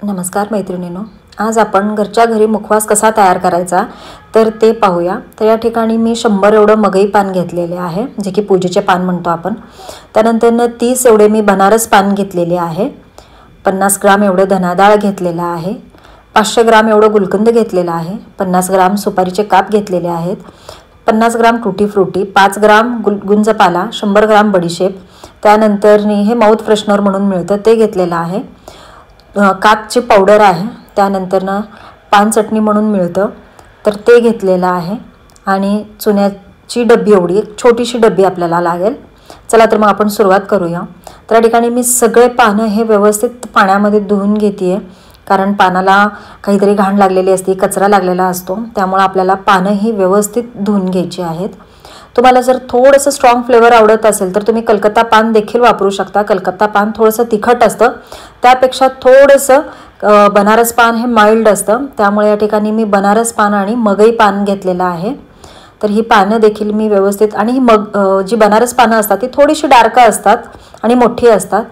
नमस्कार मैत्रिणींनो, आज आपण घरच्या घरी मुखवास कसा तयार करायचा तर ते पाहूया। तर या ठिकाणी मी 100 एवढं मगई पान घेतलेले आहे, जे की पूजेचे पान म्हणतो आपण। त्यानंतर 30 एवढे मी बनारस पान घेतलेले आहे, 50 ग्राम एवढं धनाडाळ घेतलेला आहे, 500 ग्राम एवढं गुलकंद घेतलेला आहे, 50 ग्राम सुपारीचे काप घेतलेले आहेत, 50 ग्राम टूटी फ्रूटी, 5 ग्राम गुंजपाला, 100 ग्राम बडीशेप, त्यानंतर हे माउथ फ्रेशनर म्हणून मिळतं ते घेतलेलं आहे, काचची पावडर आहे, त्यानंतर पान चटणी म्हणून मिळतं तर ते घेतलेलं आहे, आणि चुन्याची डब्बी एवढी एक छोटीशी डब्बी आपल्याला लागेल। चला तर मग आपण सुरुवात करूया। तर या ठिकाणी मी सगळे पानं हे व्यवस्थित पाण्यामध्ये धुवून घेते आहे, कारण पानाला काहीतरी घाण लागलेली असते, कचरा लागलेला असतो, त्यामुळे आपल्याला पानं ही व्यवस्थित धुवून घ्यायची आहेत। तुम्हाला जर थोडंसं स्ट्रॉंग फ्लेवर आवडत असेल तर तुम्ही कलकत्ता पान देखील वापरू शकता। कलकत्ता पान थोडंसं तिखट असतं, त्यापेक्षा थोडंसं बनारस पान हे माइल्ड असतं, त्यामुळे या ठिकाणी मी बनारस पान आणि मगई पान घेतलेलं आहे। तर ही पानं देखील मी व्यवस्थित, आणि ही जी बनारस पानं असतात ती थोडीशी डार्क असतात आणि मोठी असतात।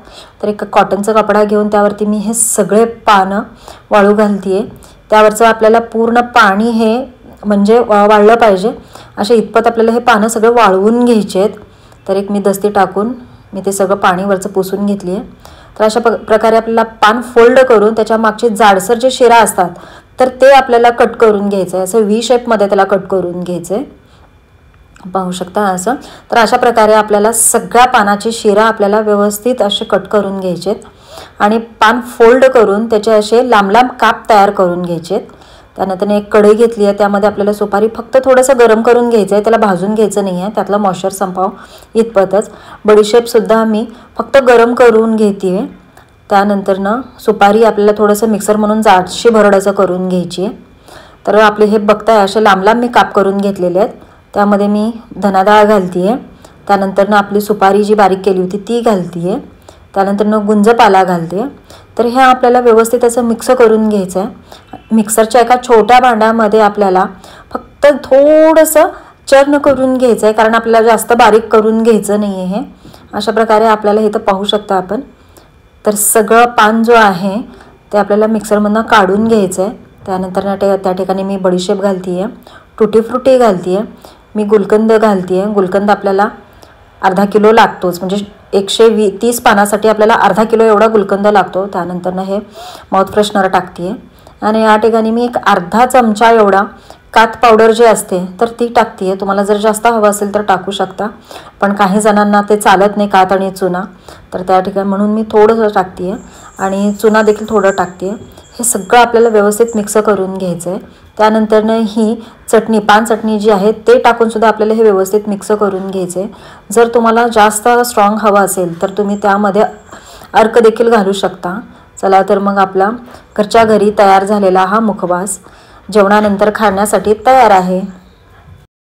तर एक कॉटनचा कपडा घेऊन त्यावरती मी हे सगळे पानं वाळू घालते आहे। त्यावरचं आपल्याला पूर्ण पाणी हे म्हणजे वाळलं पाहिजे, अशा इतपत आपल्याला हे पानं सगळं वाळवून घ्यायचे आहेत। तर एक मी दस्ती टाकून मी ते सगळं पाणी वरचं पुसून घेतली आहे। तर अशा प्रकारे आपल्याला पान फोल्ड करून त्याच्या मागचे जाडसर जे शिरा असतात तर ते आपल्याला कट करून घ्यायचं आहे, असं व्ही शेपमध्ये त्याला कट करून घ्यायचं आहे, पाहू शकता असं। तर अशा प्रकारे आपल्याला सगळ्या पानाचे शिरा आपल्याला व्यवस्थित असे कट करून घ्यायचे आहेत, आणि पान फोल्ड करून त्याचे असे लांब लांब काप तयार करून घ्यायचे आहेत। त्यानंतर एक कढई घेतली आहे, त्यामध्ये आपल्याला सुपारी फक्त थोडंसं गरम करून घ्यायचं आहे, त्याला भाजून घ्यायचं नाही आहे, त्यातलं मॉइश्चर संपाव इतपतच। बडीशेपसुद्धा मी फक्त गरम करून घेते आहे। त्यानंतर सुपारी आपल्याला थोडंसं मिक्सर म्हणून जाडशी भरडाचं करून घ्यायची आहे। तर आपले हे बघताय असे लांब लांब मी काप करून घेतलेले आहेत। त्यामध्ये मी धनाडाळ घालते आहे, त्यानंतर आपली सुपारी जी बारीक केली होती ती घालते आहे, त्यानंतर गुंजपाला घालते। तर हे आपल्याला व्यवस्थित असं मिक्स करून घ्यायचं आहे। मिक्सरच्या एका छोट्या भांड्यामध्ये आपल्याला फक्त थोडंसं चर्न करून घ्यायचं आहे, कारण आपल्याला जास्त बारीक करून घ्यायचं नाही आहे। अशा प्रकारे आपल्याला इथं पाहू शकता आपण। तर सगळं पान जो आहे ते आपल्याला मिक्सरमधून काढून घ्यायचं आहे। त्यानंतर त्या ठिकाणी मी बडीशेप घालते आहे, टूटी फ्रूटी घालते आहे, मी गुलकंद घालते आहे। गुलकंद आपल्याला अर्धा किलो लागतोच, म्हणजे 130 पानासाठी आपल्याला अर्धा किलो एवढा गुलकंद लागतो। त्यानंतर हे माउथ फ्रेशनर टाकते आहे, आणि या ठिकाणी मी एक अर्धा चमचा एवढा कात पावडर जे असते तर ती टाकते आहे। तुम्हाला जर जास्त हवं असेल तर टाकू शकता, पण काही जणांना ते चालत नाही कात आणि चुना, तर त्या ठिकाणी म्हणून मी थोडंसं टाकते आहे, आणि चुना देखील थोडं टाकते आहे। हे सगळं आपल्याला व्यवस्थित मिक्स करून घ्यायचं आहे। त्यानंतर ही चटणी, पान चटणी जी आहे ते टाकून सुद्धा आपल्याला हे व्यवस्थित मिक्स करून घ्यायचं आहे। जर तुम्हाला जास्त स्ट्रॉंग हवा असेल तर तुम्ही त्यामध्ये अर्क देखील घालू शकता। चला तर मग आपला घरच्या घरी तयार झालेला हा मुखवास जेवणानंतर खाण्यासाठी तयार आहे।